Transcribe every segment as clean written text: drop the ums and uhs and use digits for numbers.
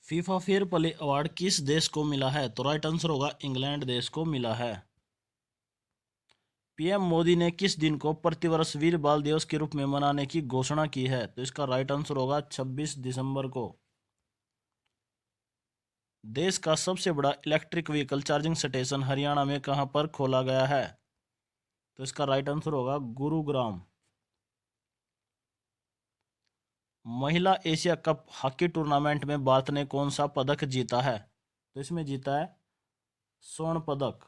FIFA fair play award किस देश को मिला है? तो राइट आंसर होगा इंग्लैंड देश को मिला है। पीएम मोदी ने किस दिन को प्रतिवर्ष वीर बाल दिवस के रूप में मनाने की घोषणा की है? तो इसका राइट आंसर होगा 26 दिसंबर को। देश का सबसे बड़ा electric vehicle charging station Haryana में कहां पर खोला गया है? तो इसका राइट आंसर होगा गुरुग्राम। महिला एशिया कप हॉकी टूर्नामेंट में भारत ने कौन सा पदक जीता है? तो इसमें जीता है स्वर्ण पदक।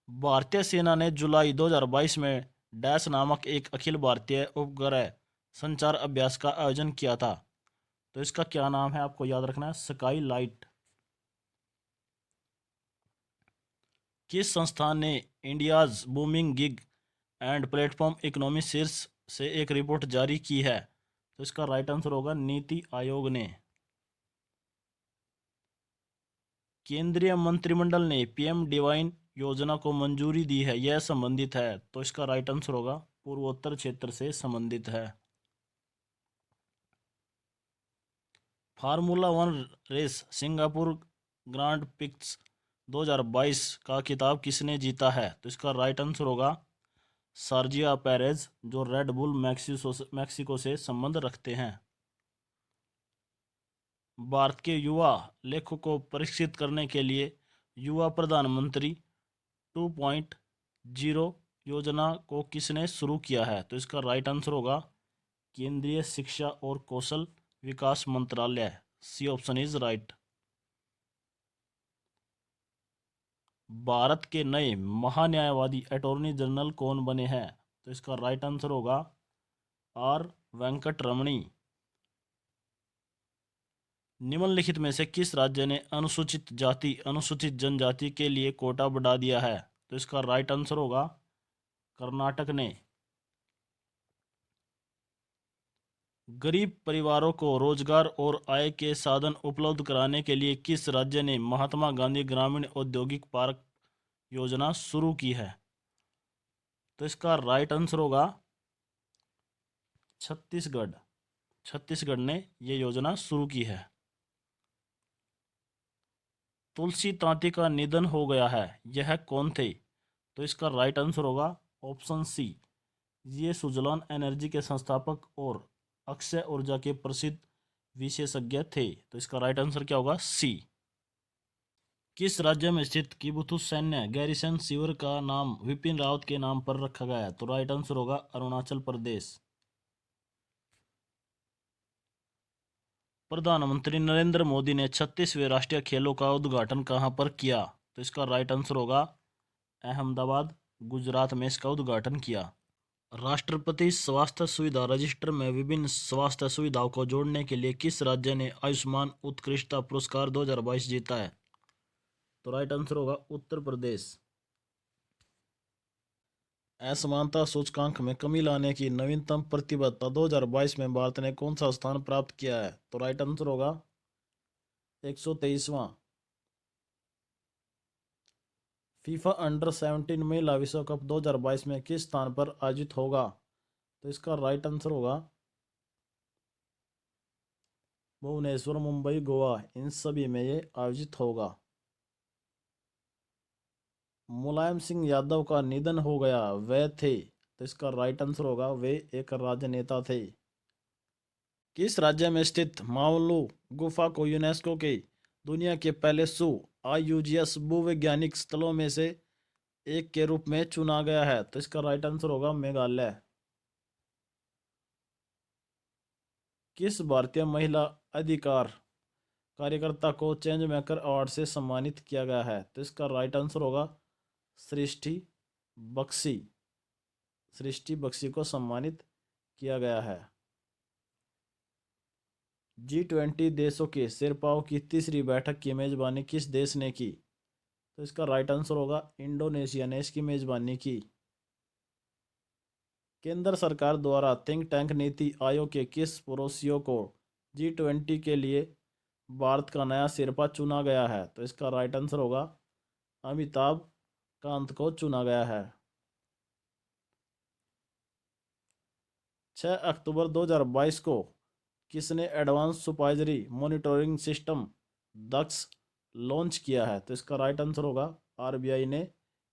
भारतीय सेना ने जुलाई 2022 में डैश नामक एक अखिल भारतीय उपग्रह संचार अभ्यास का आयोजन किया था। तो इसका क्या नाम है, आपको याद रखना है, स्काई लाइट। किस संस्थान ने India's booming gig and platform economy शीर्ष से एक रिपोर्ट जारी की है? तो इसका राइट आंसर होगा नीति आयोग ने। केंद्रीय मंत्रिमंडल ने पीएम डिवाइन योजना को मंजूरी दी है, यह संबंधित है? तो इसका राइट आंसर होगा पूर्वोत्तर क्षेत्र से संबंधित है। Formula One race Singapore Grand Prix 2022 का खिताब किसने जीता है? तो इसका राइट आंसर होगा सर्जियो पेरेज, जो रेड बुल मैक्सिको से संबंध रखते हैं। भारत के युवा लेखकों को प्रशिक्षित करने के लिए युवा प्रधानमंत्री 2.0 योजना को किसने शुरू किया है? तो इसका राइट आंसर होगा केंद्रीय शिक्षा और कौशल विकास मंत्रालय। C option is right. Bharat के नए महान्यायवादी अटॉर्नी जनरल कौन बने हैं? तो इसका राइट आंसर होगा आर वेंकट रमणी। निम्नलिखित में से किस राज्य ने अनुसूचित जाति अनुसूचित जनजाति के लिए कोटा बढ़ा दिया है? तो इसका राइट आंसर होगा कर्नाटक ने। गरीब परिवारों को रोजगार और आय के साधन उपलब्ध कराने के लिए किस राज्य ने महात्मा गांधी ग्रामीण औद्योगिक पार्क योजना शुरू की है? तो इसका राइट आंसर होगा छत्तीसगढ़। छत्तीसगढ़ ने यह योजना शुरू की है। तुलसी तांती का निधन हो गया है, यह कौन थे? तो इसका राइट आंसर होगा ऑप्शन सी, ये सुजलान एनर्जी के संस्थापक और अक्षय ऊर्जा के प्रसिद्ध विशेषज्ञ थे। तो इसका राइट आंसर क्या होगा? सी। किस राज्य में स्थित किबुथु सैन्य गैरिसन शिविर का नाम विपिन रावत के नाम पर रखा गया है? तो राइट आंसर होगा अरुणाचल प्रदेश। प्रधानमंत्री नरेंद्र मोदी ने 36वें राष्ट्रीय खेलों का उद्घाटन कहां पर किया? तो इसका राइट आंसर होगा अहमदाबाद, गुजरात में इसका उद्घाटन किया। राष्ट्रपति स्वास्थ्य सुविधा रजिस्टर में विभिन्न स्वास्थ्य सुविधाओं को जोड़ने के लिए किस राज्य ने आयुष्मान उत्कृष्टता पुरस्कार 2022 जीता है? तो राइट आंसर होगा उत्तर प्रदेश। असमानता सूचकांक में कमी लाने की नवीनतम प्रतिबद्धता 2022 में भारत ने कौन सा स्थान प्राप्त किया है? तो राइट आंसर होगा 123वां। फीफा अंडर 17 महिला विश्व कप 2022 में किस स्थान पर आयोजित होगा? तो इसका राइट आंसर होगा भुवनेश्वर, मुंबई, गोवा, इन सभी में ये आयोजित होगा। मुलायम सिंह यादव का निधन हो गया, वे थे? तो इसका राइट आंसर होगा वे एक राजनेता थे। किस राज्य में स्थित माउलू गुफा को यूनेस्को के दुनिया के पहले IUGS भूवैज्ञानिक स्थलों में से एक के रूप में चुना गया है? तो इसका राइट आंसर होगा मेघालय। किस भारतीय महिला अधिकार कार्यकर्ता को चेंज मेकर अवार्ड से सम्मानित किया गया है? तो इसका राइट आंसर होगा सृष्टि बख्शी। सृष्टि बख्शी को सम्मानित किया गया है। G20 देशों के शेरपाओं की तीसरी बैठक की मेजबानी किस देश ने की? तो इसका राइट आंसर होगा इंडोनेशिया ने इसकी मेजबानी की। केंद्र सरकार द्वारा थिंक टैंक नीति आयोग के किस पड़ोसियों को G20 के लिए भारत का नया शेरपा चुना गया है? तो इसका राइट आंसर होगा अमिताभ कांत को चुना गया है। 6 अक्टूबर 2022 को किसने एडवांस सुपरवाइजरी मॉनिटरिंग सिस्टम दक्ष लॉन्च किया है? तो इसका राइट आंसर होगा आरबीआई ने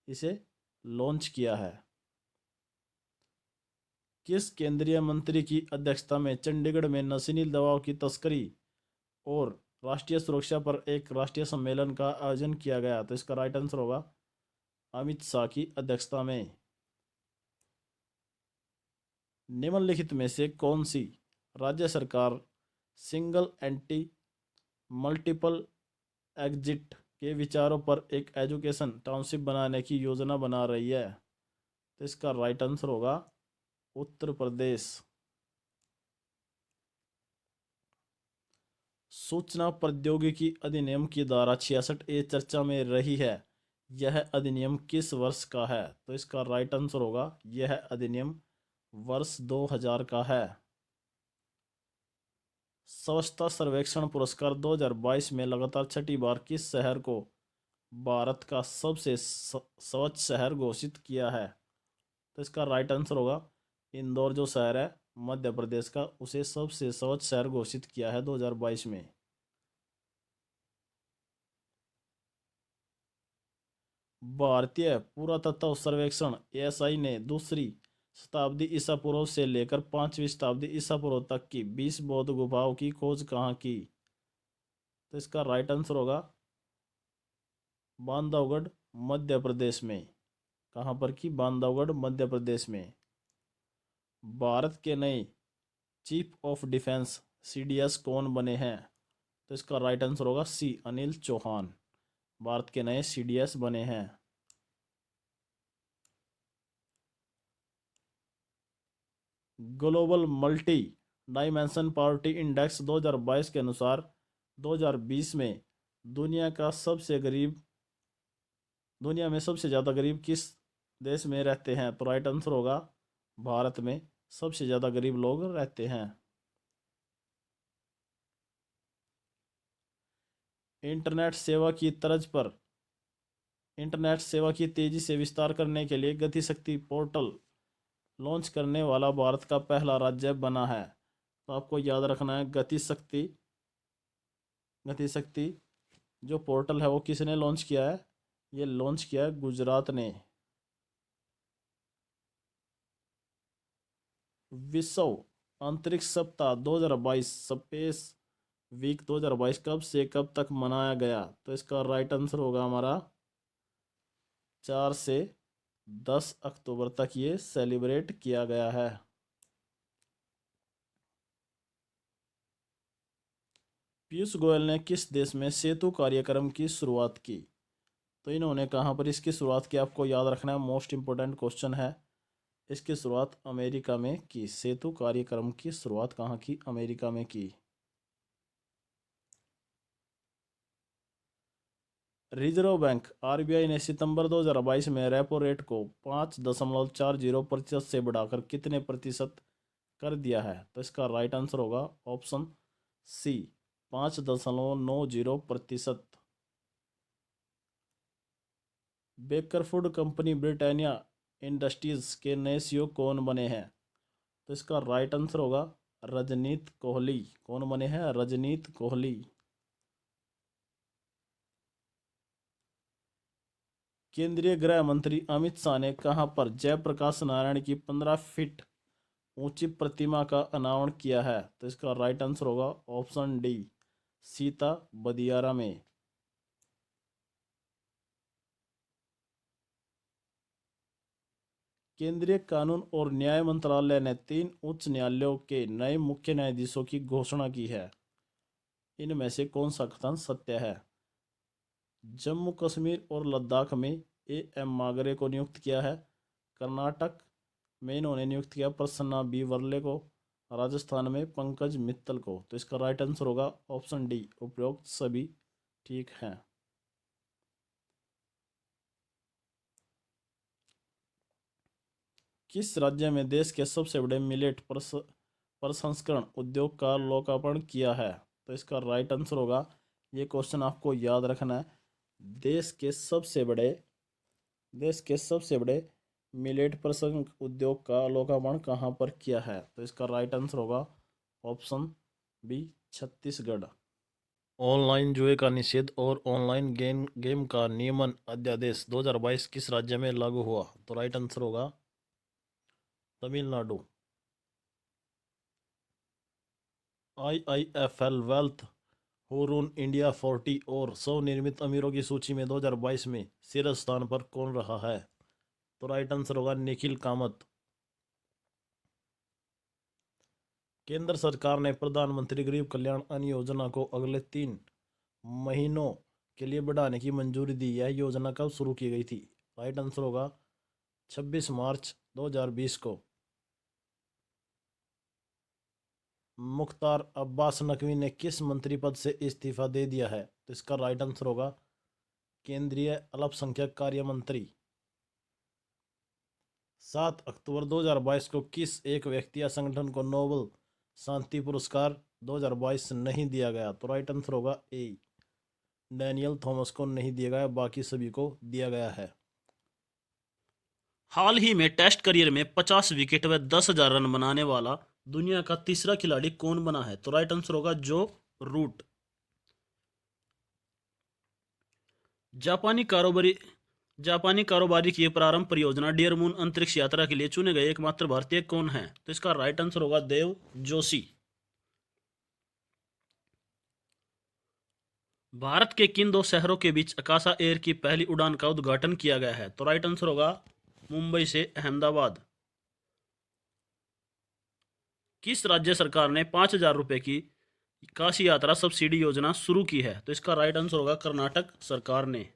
इसे लॉन्च किया है। किस केंद्रीय मंत्री की अध्यक्षता में चंडीगढ़ में नशीली दवाओं की तस्करी और राष्ट्रीय सुरक्षा पर एक राष्ट्रीय सम्मेलन का आयोजन किया गया? तो इसका राइट आंसर होगा अमित शाह की अध्यक्षता में। निम्नलिखित में से कौन सी राज्य सरकार सिंगल एंटी मल्टीपल एग्जिट के विचारों पर एक एजुकेशन टाउनशिप बनाने की योजना बना रही है? तो इसका राइट आंसर होगा उत्तर प्रदेश। सूचना प्रौद्योगिकी अधिनियम की धारा 66A चर्चा में रही है। यह अधिनियम किस वर्ष का है? तो इसका राइट आंसर होगा यह अधिनियम वर्ष 2000 का है। स्वच्छता सर्वेक्षण पुरस्कार 2022 में लगातार छठी बार किस शहर को भारत का सबसे स्वच्छ शहर घोषित किया है? तो इसका राइट आंसर होगा इंदौर जो शहर है मध्य प्रदेश का, उसे सबसे स्वच्छ शहर घोषित किया है 2022 में। भारतीय पुरातत्व सर्वेक्षण एएसआई ने दूसरी शताब्दी ईसा पूर्व से लेकर 5वीं शताब्दी ईसा पूर्व तक की 20 बौद्ध गुफाओं की खोज कहाँ की? तो इसका राइट आंसर होगा बांधवगढ़ मध्य प्रदेश में। कहाँ पर की? बांधवगढ़ मध्य प्रदेश में। भारत के नए चीफ ऑफ डिफेंस सीडीएस कौन बने हैं? तो इसका राइट आंसर होगा सी अनिल चौहान भारत के नए सीडीएस बने हैं। Global multi dimension poverty index 2022 के अनुसार 2020 में दुनिया में सबसे ज़्यादा गरीब किस देश में रहते हैं? तो राइट आंसर होगा भारत में सबसे ज़्यादा गरीब लोग रहते हैं। इंटरनेट सेवा की तेजी से विस्तार करने के लिए गतिशक्ति पोर्टल लॉन्च करने वाला भारत का पहला राज्य बना है। तो आपको याद रखना है गतिशक्ति जो पोर्टल है वो किसने लॉन्च किया है? ये लॉन्च किया है गुजरात ने। विश्व अंतरिक्ष सप्ताह 2022 स्पेस वीक 2022 कब से कब तक मनाया गया? तो इसका राइट आंसर होगा हमारा 4 से 10 अक्टूबर तक ये सेलिब्रेट किया गया है। पीयूष गोयल ने किस देश में सेतु कार्यक्रम की शुरुआत की? तो इन्होंने कहाँ पर इसकी शुरुआत की? आपको याद रखना है, मोस्ट इंपोर्टेंट क्वेश्चन है। इसकी शुरुआत अमेरिका में की। सेतु कार्यक्रम की शुरुआत कहाँ की? अमेरिका में की। रिजर्व बैंक आरबीआई ने सितंबर 2022 में रेपो रेट को 5.40% से बढ़ाकर कितने प्रतिशत कर दिया है? तो इसका राइट आंसर होगा option C 5.90%। Baker food company Britannia Industries के नए सीईओ कौन बने हैं? तो इसका राइट आंसर होगा रजनीत कोहली। कौन बने हैं? रजनीत कोहली। केंद्रीय गृह मंत्री अमित शाह ने कहां पर जयप्रकाश नारायण की 15 फीट ऊंची प्रतिमा का अनावरण किया है? तो इसका राइट आंसर होगा ऑप्शन डी सीता बदियारा में। केंद्रीय कानून और न्याय मंत्रालय ने 3 उच्च न्यायालयों के नए मुख्य न्यायाधीशों की घोषणा की है। इनमें से कौन सा कथन सत्य है? जम्मू कश्मीर और लद्दाख में एम मागरे को नियुक्त किया है। कर्नाटक में इन्होंने नियुक्त किया प्रसन्ना बी वर्ले को। राजस्थान में पंकज मित्तल को। तो इसका राइट आंसर होगा ऑप्शन डी उपरोक्त सभी ठीक हैं। किस राज्य में देश के सबसे बड़े मिलेट प्रसंस्करण उद्योग का लोकार्पण किया है? तो इसका राइट आंसर होगा, ये क्वेश्चन आपको याद रखना है, देश के सबसे बड़े मिलेट प्रसंस्करण उद्योग का लोकार्पण कहाँ पर किया है? तो इसका राइट आंसर होगा ऑप्शन बी छत्तीसगढ़। ऑनलाइन जुए का निषेध और ऑनलाइन गेम का नियमन अध्यादेश 2022 किस राज्य में लागू हुआ? तो राइट आंसर होगा Tamil Nadu. IIFL wealth Hurun India 40 और 100 निर्मित अमीरों की सूची में 2022 में शीर्ष स्थान पर कौन रहा है? तो राइट आंसर होगा निखिल कामत। केंद्र सरकार ने प्रधानमंत्री गरीब कल्याण अन्न योजना को अगले 3 महीनों के लिए बढ़ाने की मंजूरी दी। यह योजना कब शुरू की गई थी? राइट आंसर होगा 26 मार्च 2020 को। मुख्तार अब्बास नकवी ने किस मंत्री पद से इस्तीफा दे दिया है? तो इसका राइट आंसर होगा केंद्रीय अल्पसंख्यक कार्य मंत्री। 7 अक्टूबर 2022 को किस एक व्यक्ति या संगठन को नोबेल शांति पुरस्कार 2022 नहीं दिया गया? तो राइट आंसर होगा ए, डैनियल थॉमस को नहीं दिया गया, बाकी सभी को दिया गया है। हाल ही में टेस्ट करियर में 50 विकेट व 10,000 रन बनाने वाला दुनिया का तीसरा खिलाड़ी कौन बना है? तो राइट आंसर होगा जो रूट। जापानी कारोबारी की प्रारंभ परियोजना डियर मून अंतरिक्ष यात्रा के लिए चुने गए एकमात्र भारतीय कौन है? तो इसका राइट आंसर होगा देव जोशी। भारत के किन 2 शहरों के बीच आकाशा एयर की पहली उड़ान का उद्घाटन किया गया है? तो राइट आंसर होगा मुंबई से अहमदाबाद। किस राज्य सरकार ने 5,000 रुपए की काशी यात्रा सब्सिडी योजना शुरू की है? तो इसका राइट आंसर होगा कर्नाटक सरकार ने।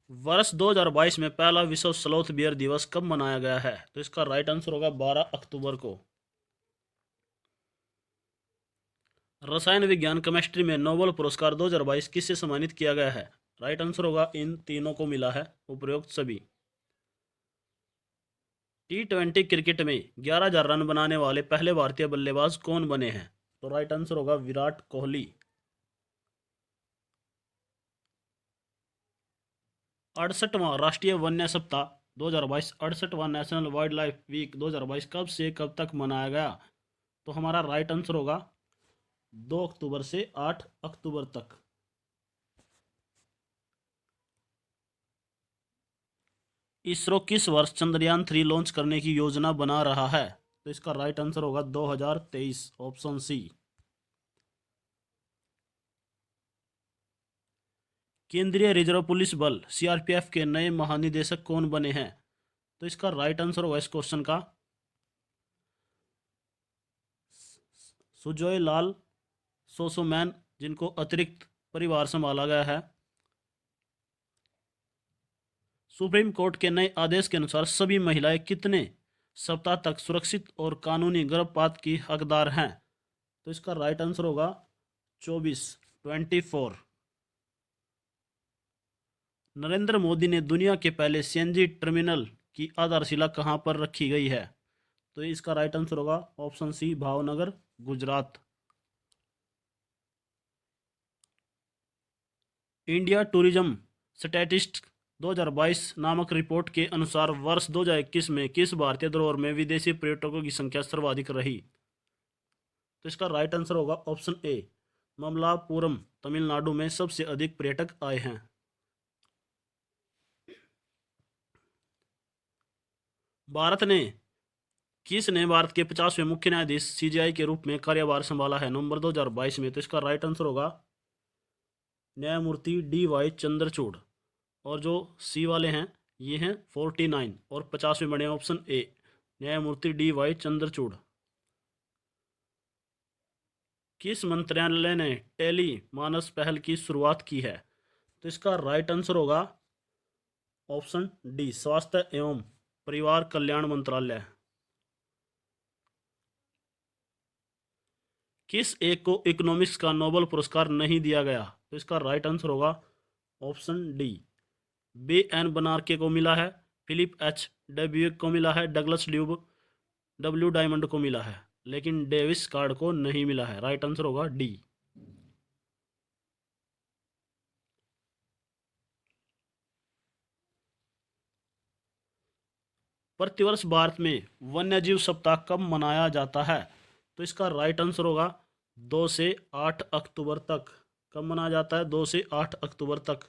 वर्ष 2022 में पहला विश्व स्लोथ बियर दिवस कब मनाया गया है? तो इसका राइट आंसर होगा 12 अक्टूबर को। रसायन विज्ञान केमिस्ट्री में नोबेल पुरस्कार 2022 किससे सम्मानित किया गया है? राइट आंसर होगा इन तीनों को मिला है, उपरोक्त सभी। T20 क्रिकेट में 11,000 रन बनाने वाले पहले भारतीय बल्लेबाज कौन बने हैं? तो राइट आंसर होगा विराट कोहली। 68वां राष्ट्रीय वन्य सप्ताह 2022, 68वां नेशनल वाइल्ड लाइफ वीक 2022 कब से कब तक मनाया गया? तो हमारा राइट आंसर होगा 2 अक्टूबर से 8 अक्टूबर तक। इसरो किस वर्ष चंद्रयान 3 लॉन्च करने की योजना बना रहा है? तो इसका राइट आंसर होगा 2023, ऑप्शन सी। केंद्रीय रिजर्व पुलिस बल CRPF के नए महानिदेशक कौन बने हैं? तो इसका राइट आंसर होगा इस क्वेश्चन का सुजॉय लाल सोसोमैन, जिनको अतिरिक्त परिवार संभाला गया है। सुप्रीम कोर्ट के नए आदेश के अनुसार सभी महिलाएं कितने सप्ताह तक सुरक्षित और कानूनी गर्भपात की हकदार हैं? तो इसका राइट आंसर होगा 24। नरेंद्र मोदी ने दुनिया के पहले CNG टर्मिनल की आधारशिला कहां पर रखी गई है? तो इसका राइट आंसर होगा option C, Bhavnagar, Gujarat. India tourism statistics 2022 नामक रिपोर्ट के अनुसार वर्ष 2021 में किस भारतीय धरोहर में विदेशी पर्यटकों की संख्या सर्वाधिक रही? तो इसका राइट आंसर होगा ऑप्शन ए, ममलापुरम, तमिलनाडु में सबसे अधिक पर्यटक आए हैं। किसने भारत के 50वें मुख्य न्यायाधीश CJI के रूप में कार्यभार संभाला है नवंबर 2022 में? तो इसका राइट आंसर होगा न्यायमूर्ति DY चंद्रचूड़। और जो सी वाले हैं ये हैं 49 और 50वें बने ऑप्शन ए, न्यायमूर्ति DY चंद्रचूड़। किस मंत्रालय ने टेली मानस पहल की शुरुआत की है? तो इसका राइट आंसर होगा ऑप्शन डी, स्वास्थ्य एवं परिवार कल्याण मंत्रालय। किस एक को इकोनॉमिक्स का नोबेल पुरस्कार नहीं दिया गया? तो इसका राइट आंसर होगा ऑप्शन डी, B.N. बनार्के को मिला है, फिलिप H. डब्यूक को मिला है, डगलस W. डायमंड को मिला है, लेकिन डेविस कार्ड को नहीं मिला है। राइट आंसर होगा डी। प्रतिवर्ष भारत में वन्यजीव सप्ताह कब मनाया जाता है? तो इसका राइट आंसर होगा 2 से 8 अक्टूबर तक। कब मनाया जाता है? 2 से 8 अक्टूबर तक।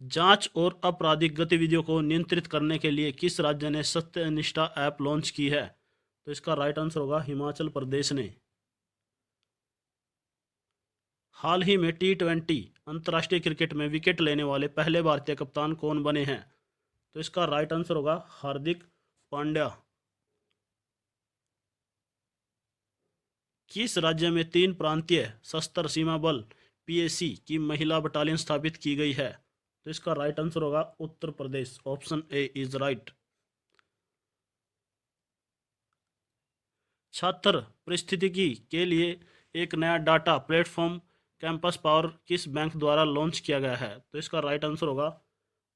जांच और आपराधिक गतिविधियों को नियंत्रित करने के लिए किस राज्य ने सत्यनिष्ठा ऐप लॉन्च की है? तो इसका राइट आंसर होगा हिमाचल प्रदेश ने। हाल ही में T20 अंतर्राष्ट्रीय क्रिकेट में विकेट लेने वाले पहले भारतीय कप्तान कौन बने हैं? तो इसका राइट आंसर होगा हार्दिक पांड्या। किस राज्य में 3 प्रांतीय सशस्त्र सीमा बल PAC की महिला बटालियन स्थापित की गई है? तो इसका राइट आंसर होगा Uttar Pradesh. Option A is right. छात्र पारिस्थितिकी के लिए एक नया डाटा प्लेटफॉर्म कैंपस पावर किस बैंक द्वारा लॉन्च किया गया है? तो इसका राइट आंसर होगा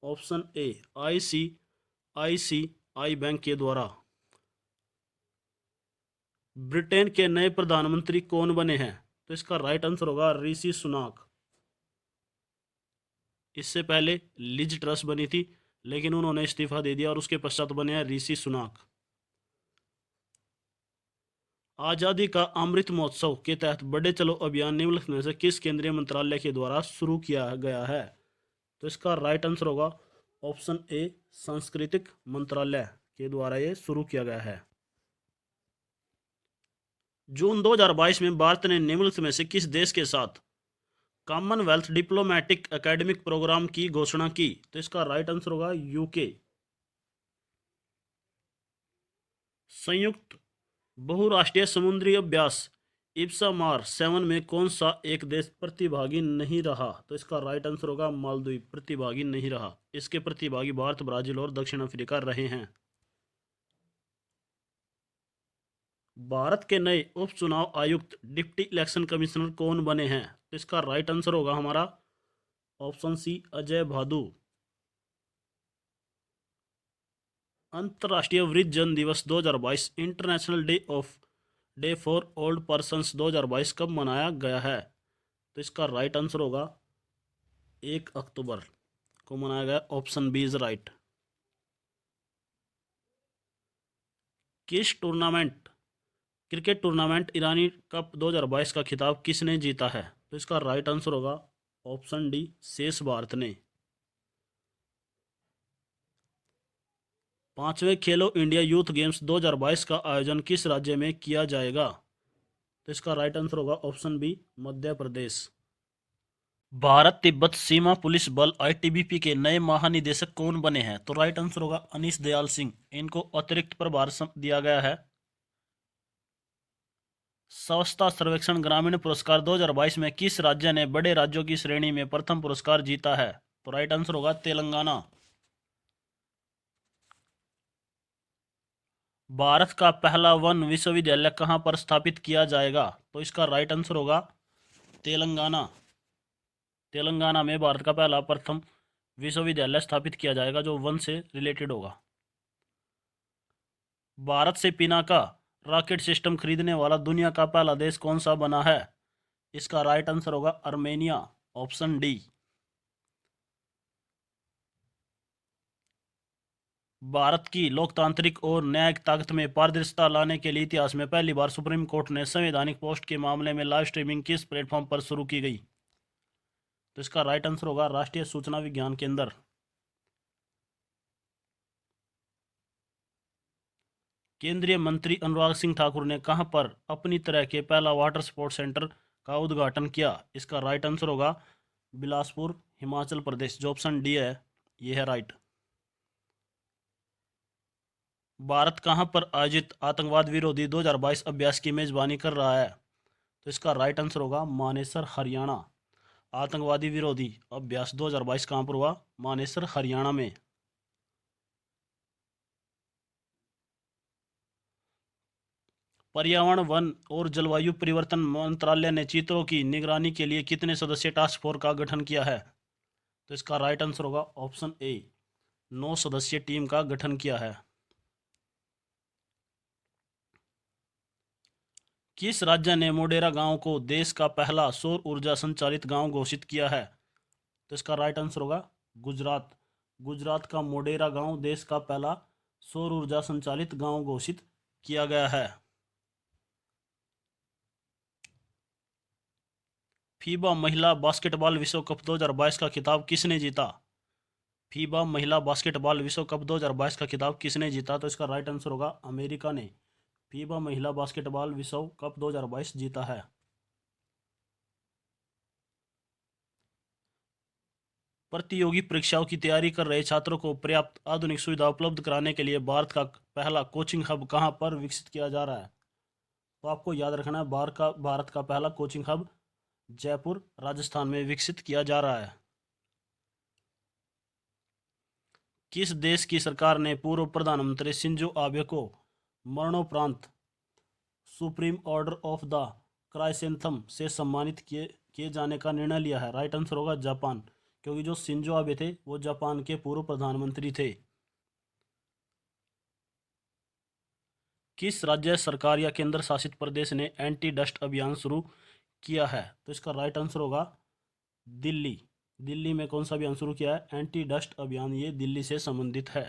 ऑप्शन ए ICICI बैंक के द्वारा। ब्रिटेन के नए प्रधानमंत्री कौन बने हैं? तो इसका राइट आंसर होगा ऋषि सुनाक। इससे पहले लिज ट्रस बनी थी, लेकिन उन्होंने इस्तीफा दे दिया और उसके पश्चात बने हैं ऋषि सुनाक। आजादी का अमृत महोत्सव के तहत बढ़े चलो अभियान निम्नलिखित में से किस केंद्रीय मंत्रालय के द्वारा शुरू किया गया है? तो इसका राइट आंसर होगा ऑप्शन ए सांस्कृतिक मंत्रालय के द्वारा ये शुरू किया गया है। जून 2022 में भारत ने निम्नलिखित में से किस देश के साथ कॉमनवेल्थ डिप्लोमेटिक एकेडमिक प्रोग्राम की घोषणा की? तो इसका राइट आंसर होगा UK। संयुक्त बहुराष्ट्रीय समुद्री अभ्यास इप्सामार 7 में कौन सा एक देश प्रतिभागी नहीं रहा? तो इसका राइट आंसर होगा मालदीव प्रतिभागी नहीं रहा। इसके प्रतिभागी भारत, ब्राजील और दक्षिण अफ्रीका रहे हैं। भारत के नए उपचुनाव आयुक्त डिप्टी इलेक्शन कमिश्नर कौन बने हैं? तो इसका राइट आंसर होगा हमारा ऑप्शन सी अजय भादु। अंतर्राष्ट्रीय वृद्धजन दिवस 2022 international day for old persons 2022 कब मनाया गया है? तो इसका राइट आंसर होगा 1 अक्टूबर को मनाया गया। Option B is right. Cricket tournament Irani Cup 2022 का खिताब किसने जीता है? तो इसका राइट आंसर होगा ऑप्शन डी शेष भारत ने। 5वें खेलो इंडिया यूथ गेम्स 2022 का आयोजन किस राज्य में किया जाएगा? तो इसका राइट आंसर होगा ऑप्शन बी मध्य प्रदेश। भारत तिब्बत सीमा पुलिस बल ITBP के नए महानिदेशक कौन बने हैं? तो राइट आंसर होगा अनीश दयाल सिंह। इनको अतिरिक्त प्रभार दिया गया है। स्वच्छता सर्वेक्षण ग्रामीण पुरस्कार 2022 में किस राज्य ने बड़े राज्यों की श्रेणी में प्रथम पुरस्कार जीता है? तो राइट आंसर होगा तेलंगाना। भारत का पहला वन विश्वविद्यालय कहां पर स्थापित किया जाएगा? तो इसका राइट आंसर होगा तेलंगाना। तेलंगाना में भारत का पहला प्रथम विश्वविद्यालय स्थापित किया जाएगा जो वन से रिलेटेड होगा। भारत से पिनाका रॉकेट सिस्टम खरीदने वाला दुनिया का पहला देश कौन सा बना है? इसका राइट आंसर होगा आर्मेनिया। Option D. भारत की लोकतांत्रिक और न्यायिक ताकत में पारदर्शिता लाने के लिए इतिहास में पहली बार सुप्रीम कोर्ट ने संवैधानिक पोस्ट के मामले में लाइव स्ट्रीमिंग किस प्लेटफॉर्म पर शुरू की गई? तो इसका राइट आंसर होगा राष्ट्रीय सूचना विज्ञान केंद्र। केंद्रीय मंत्री अनुराग सिंह ठाकुर ने कहां पर अपनी तरह के पहला वाटर स्पोर्ट्स सेंटर का उद्घाटन किया? इसका राइट आंसर होगा बिलासपुर, हिमाचल प्रदेश। जो ऑप्शन डी है ये है राइट। भारत कहां पर आयोजित आतंकवाद विरोधी 2022 अभ्यास की मेजबानी कर रहा है? तो इसका राइट आंसर होगा मानेसर, हरियाणा। आतंकवादी विरोधी अभ्यास 2022 कहां पर हुआ? मानेसर, हरियाणा में। पर्यावरण, वन और जलवायु परिवर्तन मंत्रालय ने चीतों की निगरानी के लिए कितने सदस्यीय टास्क फोर्स का गठन किया है? तो इसका राइट आंसर होगा ऑप्शन ए 9 सदस्यीय टीम का गठन किया है। किस राज्य ने मोढेरा गांव को देश का पहला सौर ऊर्जा संचालित गांव घोषित किया है? तो इसका राइट आंसर होगा गुजरात। गुजरात का मोढेरा गांव देश का पहला सौर ऊर्जा संचालित गांव घोषित किया गया है। फीबा महिला बास्केटबॉल विश्व कप 2022 का खिताब किसने जीता? फीबा महिला बास्केटबॉल विश्व कप 2022 का खिताब किसने जीता? तो इसका राइट आंसर होगा अमेरिका ने फीबा महिला बास्केटबॉल विश्व कप 2022 जीता है। प्रतियोगी परीक्षाओं की तैयारी कर रहे छात्रों को पर्याप्त आधुनिक सुविधा उपलब्ध कराने के लिए भारत का पहला कोचिंग हब कहां पर विकसित किया जा रहा है? तो आपको याद रखना है, भारत का पहला कोचिंग हब जयपुर राजस्थान में विकसित किया जा रहा है। किस देश की सरकार ने पूर्व प्रधानमंत्री शिंजो आबे को मरणोपरांत सुप्रीम ऑर्डर ऑफ द क्राइसेंथम से सम्मानित किए जाने का निर्णय लिया है? राइट आंसर होगा जापान, क्योंकि जो शिंजो आबे थे वो जापान के पूर्व प्रधानमंत्री थे। किस राज्य सरकार या केंद्र शासित प्रदेश ने एंटी डस्ट अभियान शुरू किया है? तो इसका राइट आंसर होगा दिल्ली। दिल्ली में कौन सा अभियान शुरू किया है? एंटी डस्ट अभियान, ये दिल्ली से संबंधित है।